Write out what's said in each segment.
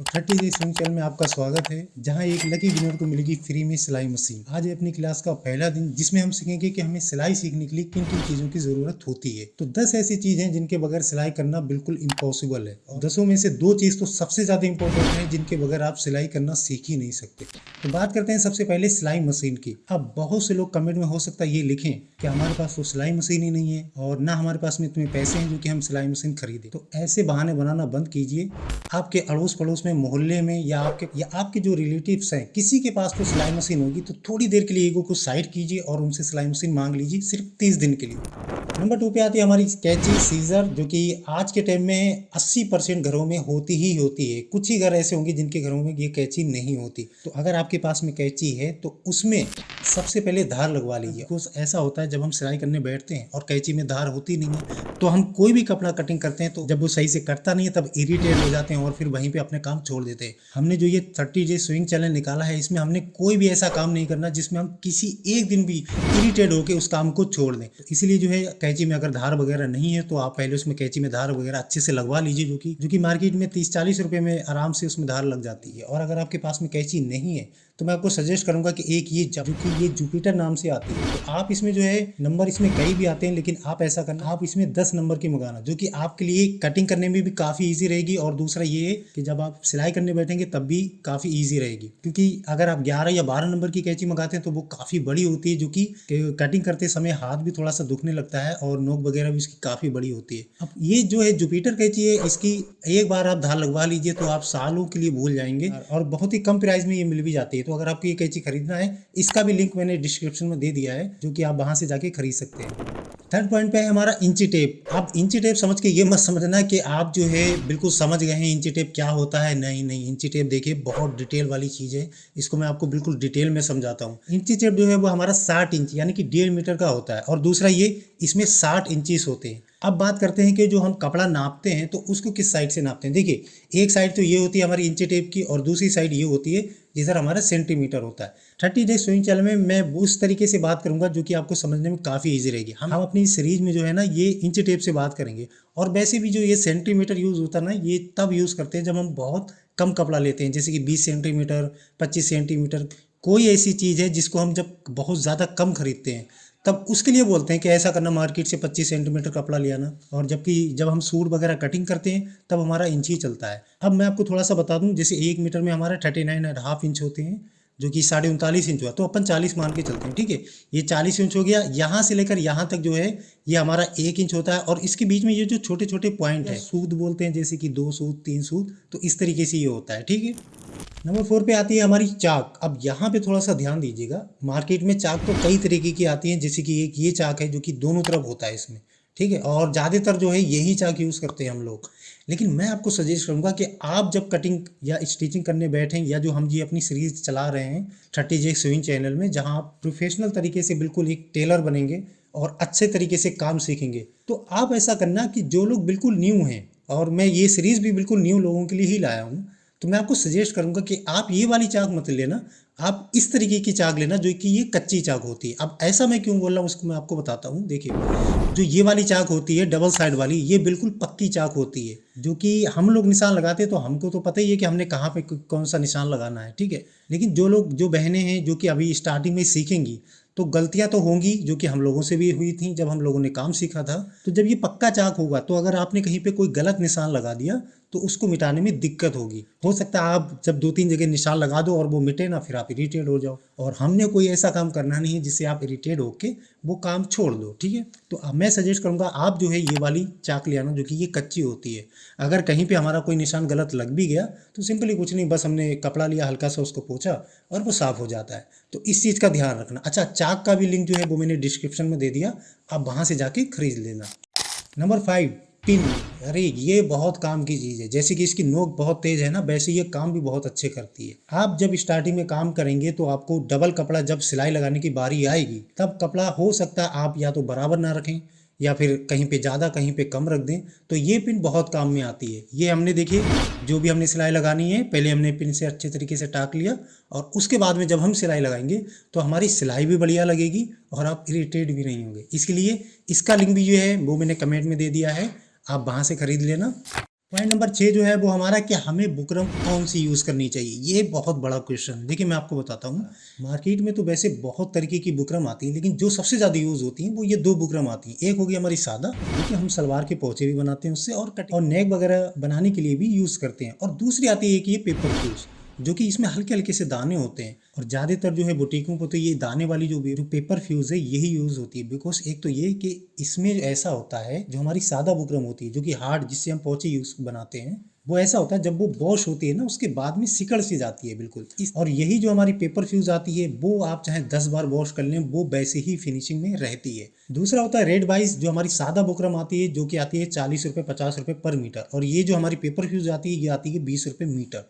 तो 30 day swing channel में आपका स्वागत है, जहां एक लकी विनर को मिलेगी फ्री में सिलाई मशीन। आज है अपनी क्लास का पहला दिन, जिसमें हम सीखेंगे कि हमें सिलाई सीखने के लिए किन किन चीजों की जरूरत होती है। तो 10 ऐसी चीज हैं जिनके बगैर सिलाई करना बिल्कुल इम्पॉसिबल है, और 10 में से 2 चीज तो सबसे ज्यादा इंपॉर्टेंट है, जिनके बगैर आप सिलाई करना सीख ही नहीं सकते। तो बात करते हैं सबसे पहले सिलाई मशीन की। अब बहुत से लोग कमेंट में हो सकता है ये लिखें कि हमारे पास तो सिलाई मशीन ही नहीं है और ना हमारे पास में इतने पैसे हैं जो कि हम सिलाई मशीन खरीदें। तो ऐसे बहाने बनाना बंद कीजिए। आपके अड़ोस पड़ोस में, मोहल्ले में या आपके जो रिलेटिव्स हैं, किसी के पास तो सिलाई मशीन होगी, तो थोड़ी देर के लिए ईगो को साइड कीजिए और उनसे सिलाई मशीन मांग लीजिए, सिर्फ 30 दिन के लिए। नंबर 2 पे आती है हमारी कैंची, सीजर, जो कि आज के टाइम में 80% घरों में होती ही होती है। कुछ ही घर ऐसे होंगे जिनके घरों में ये कैंची नहीं होती। तो अगर आपके पास में कैंची है तो उसमें सबसे पहले धार लगवा लीजिए। कुछ ऐसा होता है जब हम सिलाई करने बैठते हैं और कैंची में धार होती नहीं है, तो हम कोई भी कपड़ा कटिंग करते हैं तो जब वो सही से कटता नहीं है तब इरिटेट हो जाते हैं और फिर वहीं पे अपने काम छोड़ देते हैं। हमने जो ये 30 डे स्विंग चैलेंज निकाला है, इसमें हमने कोई भी ऐसा काम नहीं करना जिसमें हम किसी एक दिन भी इरिटेट होकर उस काम को छोड़ दें। तो इसीलिए जो है कैंची में अगर धार वगैरह नहीं है तो आप पहले उसमें कैंची में धार वगैरह अच्छे से लगवा लीजिए, जो कि मार्केट में 30-40 रुपए में आराम से उसमें धार लग जाती है। और अगर आपके पास में कैंची नहीं है तो मैं आपको सजेस्ट करूंगा कि एक ये जुपिटर नाम से आती है, तो आप इसमें जो है नंबर इसमें कई भी आते हैं, लेकिन आप ऐसा करना, आप इसमें 10 नंबर की मंगाना, जो कि आपके लिए कटिंग करने में भी काफ़ी ईजी रहेगी। और दूसरा ये है कि जब आप सिलाई करने बैठेंगे तब भी काफ़ी ईजी रहेगी, क्योंकि अगर आप 11 या 12 नंबर की कैंची मंगाते हैं तो वो काफ़ी बड़ी होती है, जो कि कटिंग करते समय हाथ भी थोड़ा सा दुखने लगता है और नोक वगैरह भी इसकी काफ़ी बड़ी होती है। अब ये जो है जुपिटर कैंची है, इसकी एक बार आप धार लगवा लीजिए तो आप सालों के लिए भूल जाएंगे, और बहुत ही कम प्राइस में ये मिल भी जाती है। तो अगर आपको ये कैंची खरीदना है, इसका भी लिंक मैंने डिस्क्रिप्शन में दे दिया है, जो कि आप वहां से जाके खरीद सकते हैं। थर्ड पॉइंट पे है हमारा इंची टेप। आप इंची टेप समझ के ये मत समझना कि आप जो है बिल्कुल समझ गए हैं इंची टेप क्या होता है। नहीं नहीं, इंची टेप देखिए बहुत डिटेल वाली चीज़ है, इसको मैं आपको बिल्कुल डिटेल में समझाता हूँ। इंची टेप जो है वो हमारा 60 इंच यानी कि 1.5 मीटर का होता है, और दूसरा ये इसमें 60 इंचीस होते हैं। अब बात करते हैं कि जो हम कपड़ा नापते हैं तो उसको किस साइड से नापते हैं। देखिए, एक साइड तो ये होती है हमारी इंची टेप की, और दूसरी साइड ये होती है जिधर हमारा सेंटीमीटर होता है। 30 डे स्विंग चैनल में मैं उस तरीके से बात करूंगा जो कि आपको समझने में काफ़ी ईजी रहेगी। हम अपनी सीरीज में जो है ना ये इंची टेप से बात करेंगे। और वैसे भी जो ये सेंटीमीटर यूज़ होता है ना, ये तब यूज़ करते हैं जब हम बहुत कम कपड़ा लेते हैं, जैसे कि 20 सेंटीमीटर, 25 सेंटीमीटर, कोई ऐसी चीज़ है जिसको हम जब बहुत ज़्यादा कम खरीदते हैं तब उसके लिए बोलते हैं कि ऐसा करना, मार्केट से 25 सेंटीमीटर कपड़ा ले आना। और जबकि जब हम सूट वगैरह कटिंग करते हैं तब हमारा इंच ही चलता है। अब मैं आपको थोड़ा सा बता दूं, जैसे 1 मीटर में हमारा 39.5 इंच होते हैं, जो कि 39.5 इंच हुआ, तो अपन 40 मान के चलते हैं, ठीक है। ये 40 इंच हो गया। यहाँ से लेकर यहाँ तक जो है ये हमारा 1 इंच होता है, और इसके बीच में ये जो छोटे छोटे पॉइंट है, सूद बोलते हैं, जैसे कि 2 सूद 3 सूद, तो इस तरीके से ये होता है, ठीक है। नंबर 4 पे आती है हमारी चाक। अब यहाँ पे थोड़ा सा ध्यान दीजिएगा, मार्केट में चाक तो कई तरीके की आती हैं, जैसे कि एक ये चाक है जो कि दोनों तरफ होता है इसमें, ठीक है, और ज़्यादातर जो है यही चाक यूज़ करते हैं हम लोग। लेकिन मैं आपको सजेस्ट करूंगा कि आप जब कटिंग या स्टिचिंग करने बैठें, या जो हम ये अपनी सीरीज चला रहे हैं 30 डे स्विंग चैनल में, जहां आप प्रोफेशनल तरीके से बिल्कुल एक टेलर बनेंगे और अच्छे तरीके से काम सीखेंगे, तो आप ऐसा करना कि जो लोग बिल्कुल न्यू हैं, और मैं ये सीरीज भी बिल्कुल न्यू लोगों के लिए ही लाया हूँ, तो मैं आपको सजेस्ट करूंगा कि आप ये वाली चाक मत लेना, आप इस तरीके की चाक लेना जो कि ये कच्ची चाक होती है। अब ऐसा मैं क्यों बोल रहा हूँ उसको मैं आपको बताता हूँ। देखिए, जो ये वाली चाक होती है डबल साइड वाली, ये बिल्कुल पक्की चाक होती है, जो कि हम लोग निशान लगाते हैं तो हमको तो पता ही है कि हमने कहाँ पे कौन सा निशान लगाना है, ठीक है। लेकिन जो बहनें हैं जो कि अभी स्टार्टिंग में सीखेंगी, तो गलतियां तो होंगी, जो कि हम लोगों से भी हुई थी जब हम लोगों ने काम सीखा था। तो जब ये पक्का चाक होगा तो अगर आपने कहीं पे कोई गलत निशान लगा दिया तो उसको मिटाने में दिक्कत होगी। हो सकता है आप जब 2-3 जगह निशान लगा दो और वो मिटे ना, फिर आप इरिटेट हो जाओ, और हमने कोई ऐसा काम करना नहीं है जिससे आप इरिटेट होके वो काम छोड़ दो, ठीक है। तो अब मैं सजेस्ट करूंगा आप जो है ये वाली चाक ले आना, जो कि ये कच्ची होती है। अगर कहीं पे हमारा कोई निशान गलत लग भी गया तो सिंपली कुछ नहीं, बस हमने कपड़ा लिया, हल्का सा उसको पोंछा और वो साफ हो जाता है। तो इस चीज़ का ध्यान रखना। अच्छा, चाक का भी लिंक जो है वो मैंने डिस्क्रिप्शन में दे दिया, आप वहाँ से जाके खरीद लेना। Number 5, pin. अरे ये बहुत काम की चीज़ है, जैसे कि इसकी नोक बहुत तेज है ना, वैसे ये काम भी बहुत अच्छे करती है। आप जब स्टार्टिंग में काम करेंगे तो आपको डबल कपड़ा जब सिलाई लगाने की बारी आएगी, तब कपड़ा हो सकता है आप या तो बराबर ना रखें या फिर कहीं पे ज़्यादा कहीं पे कम रख दें, तो ये पिन बहुत काम में आती है। ये हमने देखिए, जो भी हमने सिलाई लगानी है पहले हमने पिन से अच्छे तरीके से टाक लिया, और उसके बाद में जब हम सिलाई लगाएंगे तो हमारी सिलाई भी बढ़िया लगेगी और आप इरिटेट भी नहीं होंगे। इसके लिए इसका लिंक भी जो है वो मैंने कमेंट में दे दिया है, आप वहाँ से खरीद लेना। पॉइंट नंबर 6 जो है वो हमारा कि हमें बुकरम कौन सी यूज़ करनी चाहिए। ये बहुत बड़ा क्वेश्चन। देखिए मैं आपको बताता हूँ, मार्केट में तो वैसे बहुत तरीके की बुकरम आती है, लेकिन जो सबसे ज़्यादा यूज़ होती हैं वो ये 2 बुकरम आती हैं। एक होगी हमारी सादा, क्योंकि हम सलवार के पोंचे भी बनाते हैं उससे, और कट और नेक वगैरह बनाने के लिए भी यूज़ करते हैं। और दूसरी आती है कि ये पेपर फ्यूज़, जो कि इसमें हल्के हल्के से दाने होते हैं, और ज़्यादातर जो है बुटीकों पर तो ये दाने वाली जो पेपर फ्यूज़ है यही यूज़ होती है। बिकॉज एक तो ये कि इसमें ऐसा होता है, जो हमारी सादा बुकरम होती है जो कि हार्ड, जिससे हम पोंचे यूज़ बनाते हैं, वो ऐसा होता है जब वो वॉश होती है ना उसके बाद में सिकड़ सी जाती है बिल्कुल। और यही जो हमारी पेपर फ्यूज आती है वो आप चाहे 10 बार वॉश कर लें वो वैसे ही फिनिशिंग में रहती है। दूसरा होता है रेड वाइस, जो हमारी सादा बुकरम आती है, जो कि आती है 40 रुपये 50 रुपये पर मीटर, और ये जो हमारी पेपर फ्यूज आती है ये आती है 20 रुपये मीटर।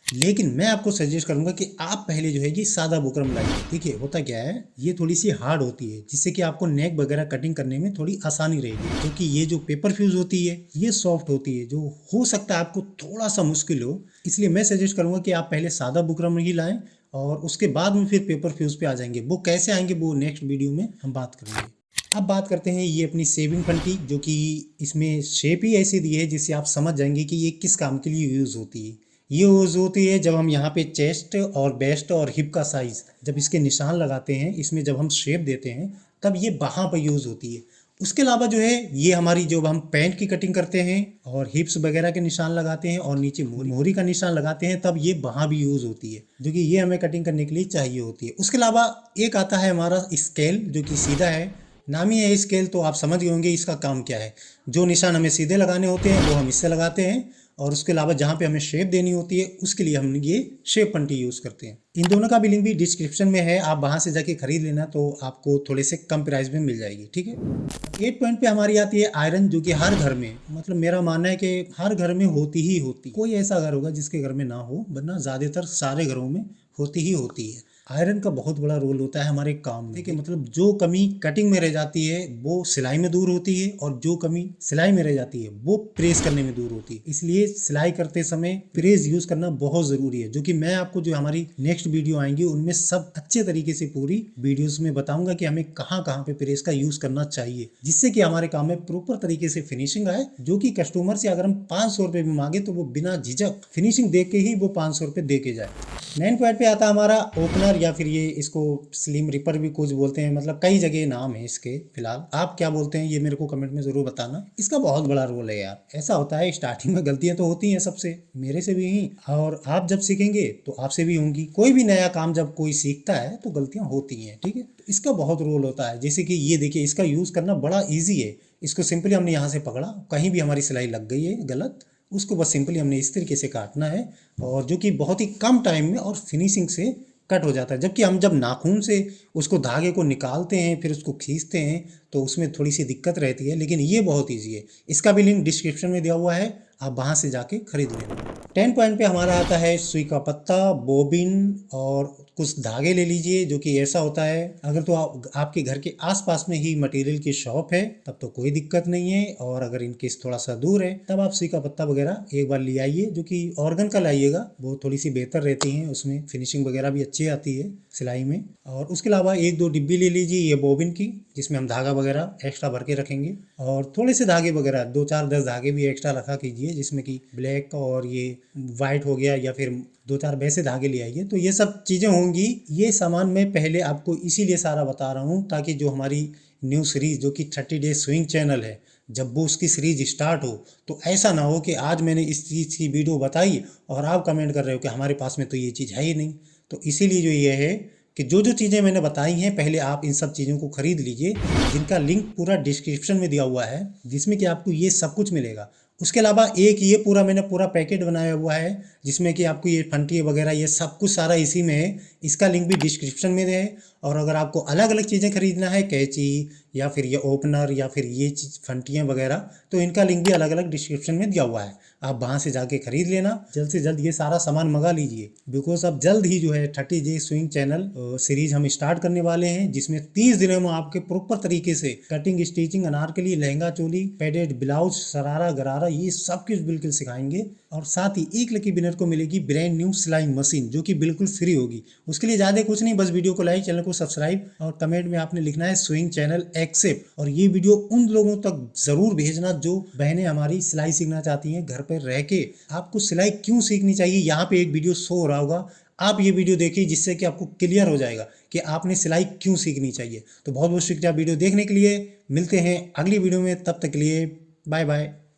लेकिन मैं आपको सजेस्ट करूंगा कि आप पहले जो है ये सादा बुकरम लाइए। देखिए होता क्या है, ये थोड़ी सी हार्ड होती है, जिससे कि आपको नेक वगैरह कटिंग करने में थोड़ी आसानी रहेगी, क्योंकि ये जो पेपर फ्यूज होती है ये सॉफ्ट होती है, जो हो सकता है आपको थोड़ा सा मुश्किल हो। इसलिए मैं सजेस्ट करूंगा कि आप पहले सादा बुकरम ही लाएं, और उसके बाद में फिर पेपर फ्यूज पे आ जाएंगे। वो कैसे आएंगे वो नेक्स्ट वीडियो में हम बात करेंगे। अब बात करते हैं ये अपनी सेविंग फंटी, जो कि इसमें शेप ही ऐसी दी है जिससे आप समझ जाएंगे कि ये किस काम के लिए यूज़ होती है। ये यूज़ होती है जब हम यहाँ पे चेस्ट और बेस्ट और हिप का साइज़ जब इसके निशान लगाते हैं, इसमें जब हम शेप देते हैं तब ये वहाँ पर यूज़ होती है। उसके अलावा जो है ये हमारी जो हम पैंट की कटिंग करते हैं और हिप्स वगैरह के निशान लगाते हैं और नीचे मोहरी का निशान लगाते हैं, तब ये वहाँ भी यूज़ होती है, जो कि ये हमें कटिंग करने के लिए चाहिए होती है। उसके अलावा एक आता है हमारा स्केल, जो कि सीधा है, नाम ही है स्केल, तो आप समझ गए होंगे इसका काम क्या है। जो निशान हमें सीधे लगाने होते हैं वो हम इससे लगाते हैं, और उसके अलावा जहाँ पे हमें शेप देनी होती है उसके लिए हम ये शेप पंटी यूज़ करते हैं। इन दोनों का भी लिंक भी डिस्क्रिप्शन में है, आप वहाँ से जाके खरीद लेना तो आपको थोड़े से कम प्राइस में मिल जाएगी, ठीक है। 8 पॉइंट पे हमारी आती है आयरन, जो कि हर घर में, मतलब मेरा मानना है कि हर घर में होती ही होती। कोई ऐसा घर होगा जिसके घर में ना हो, वरना ज़्यादातर सारे घरों में होती ही होती है। आयरन का बहुत बड़ा रोल होता है हमारे काम में। देखिए मतलब जो कमी कटिंग में रह जाती है वो सिलाई में दूर होती है, और जो कमी सिलाई में रह जाती है वो प्रेस करने में दूर होती है। इसलिए सिलाई करते समय प्रेस यूज करना बहुत जरूरी है, जो कि मैं आपको जो हमारी नेक्स्ट वीडियो आएंगी उनमें सब अच्छे तरीके से पूरी वीडियोस में बताऊंगा कि हमें कहाँ कहाँ पे प्रेस का यूज करना चाहिए, जिससे कि हमारे काम में प्रॉपर तरीके से फिनिशिंग आए, जो कि कस्टमर से अगर हम 500 रुपये भी मांगे तो वो बिना झिझक फिनिशिंग देख के ही वो 500 रुपये दे के जाए। 9 पॉइंट पे आता है हमारा ओपनर, या फिर ये इसको स्लिम रिपर भी कुछ बोलते हैं, मतलब कई जगह नाम है इसके। फिलहाल आप क्या बोलते हैं ये मेरे को कमेंट में जरूर बताना। इसका बहुत बड़ा रोल है यार। ऐसा होता है स्टार्टिंग में गलतियां तो होती हैं सबसे, मेरे से भी ही, और आप जब सीखेंगे तो आपसे भी होंगी। कोई भी नया काम जब कोई सीखता है तो गलतियां होती हैं, ठीक है। तो इसका बहुत रोल होता है। जैसे कि ये देखिए, इसका यूज करना बड़ा ईजी है। इसको सिंपली हमने यहाँ से पकड़ा, कहीं भी हमारी सिलाई लग गई है गलत, उसको बस सिंपली हमने इस तरीके से काटना है, और जो कि बहुत ही कम टाइम में और फिनिशिंग से कट हो जाता है। जबकि हम जब नाखून से उसको धागे को निकालते हैं फिर उसको खींचते हैं तो उसमें थोड़ी सी दिक्कत रहती है, लेकिन ये बहुत ईजी है। इसका भी लिंक डिस्क्रिप्शन में दिया हुआ है, आप वहाँ से जाके खरीद लेना। 10 पॉइंट पे हमारा आता है सुई का पत्ता, बोबिन और कुछ धागे ले लीजिए, जो कि ऐसा होता है अगर तो आपके घर के आसपास में ही मटेरियल की शॉप है तब तो कोई दिक्कत नहीं है, और अगर इनकेस थोड़ा सा दूर है तब आप सुई का पत्ता वगैरह एक बार ले आइए, जो कि ऑर्गन का लाइएगा, वो थोड़ी सी बेहतर रहती है, उसमें फिनिशिंग वगैरह भी अच्छी आती है सिलाई में। और उसके अलावा 1-2 डिब्बी ले लीजिए ये बोबिन की, जिसमें हम धागा वगैरह एक्स्ट्रा भर के रखेंगे, और थोड़े से धागे वगैरह 2-4-10 धागे भी एक्स्ट्रा रखा कीजिए, जिसमें कि ब्लैक और ये वाइट हो गया, या फिर 2-4 वैसे धागे ले आइए। तो ये सब चीज़ें होंगी। ये सामान मैं पहले आपको इसीलिए सारा बता रहा हूँ ताकि जो हमारी न्यू सीरीज जो कि 30 डेज स्विंग चैनल है, जब वो उसकी सीरीज स्टार्ट हो तो ऐसा ना हो कि आज मैंने इस चीज़ की वीडियो बताई और आप कमेंट कर रहे हो कि हमारे पास में तो ये चीज़ है ही नहीं। तो इसीलिए जो ये है कि जो जो चीज़ें मैंने बताई हैं पहले आप इन सब चीज़ों को खरीद लीजिए, जिनका लिंक पूरा डिस्क्रिप्शन में दिया हुआ है, जिसमें कि आपको ये सब कुछ मिलेगा। उसके अलावा एक ये पूरा मैंने पूरा पैकेट बनाया हुआ है, जिसमें कि आपको ये फंटी वगैरह ये सब कुछ सारा इसी में है। इसका लिंक भी डिस्क्रिप्शन में है। और अगर आपको अलग अलग चीज़ें खरीदना है, कैंची या फिर ये ओपनर या फिर ये चीज़ फंटियाँ वगैरह, तो इनका लिंक भी अलग अलग डिस्क्रिप्शन में दिया हुआ है, आप वहाँ से जाके खरीद लेना। जल्द से जल्द ये सारा सामान मंगा लीजिए, बिकॉज अब जल्द ही जो है 30 डे स्विंग चैनल सीरीज हम स्टार्ट करने वाले हैं, जिसमें 30 दिनों में आपके प्रॉपर तरीके से cutting, stitching, Anarkali, lehenga choli, padded blouse, sharara, गरारा, ये सब कुछ बिल्कुल सिखाएंगे। और साथ ही एक लकी विनर को मिलेगी ब्रांड न्यू सिलाई मशीन, जो कि बिल्कुल फ्री होगी। उसके लिए ज़्यादा कुछ नहीं, बस वीडियो को लाइक, चैनल को को सब्सक्राइब और कमेंट में आपने लिखना है स्विंग चैनल एक्सेप्ट। और ये वीडियो उन लोगों तक जरूर भेजना जो बहनें हमारी सिलाई सीखना चाहती हैं घर पर रह के। आपको सिलाई क्यों सीखनी चाहिए, यहाँ पे एक वीडियो शो हो रहा होगा, आप ये वीडियो देखिए जिससे कि आपको क्लियर हो जाएगा कि आपने सिलाई क्यों सीखनी चाहिए। तो बहुत बहुत शुक्रिया वीडियो देखने के लिए। मिलते हैं अगली वीडियो में, तब तक के लिए बाय बाय।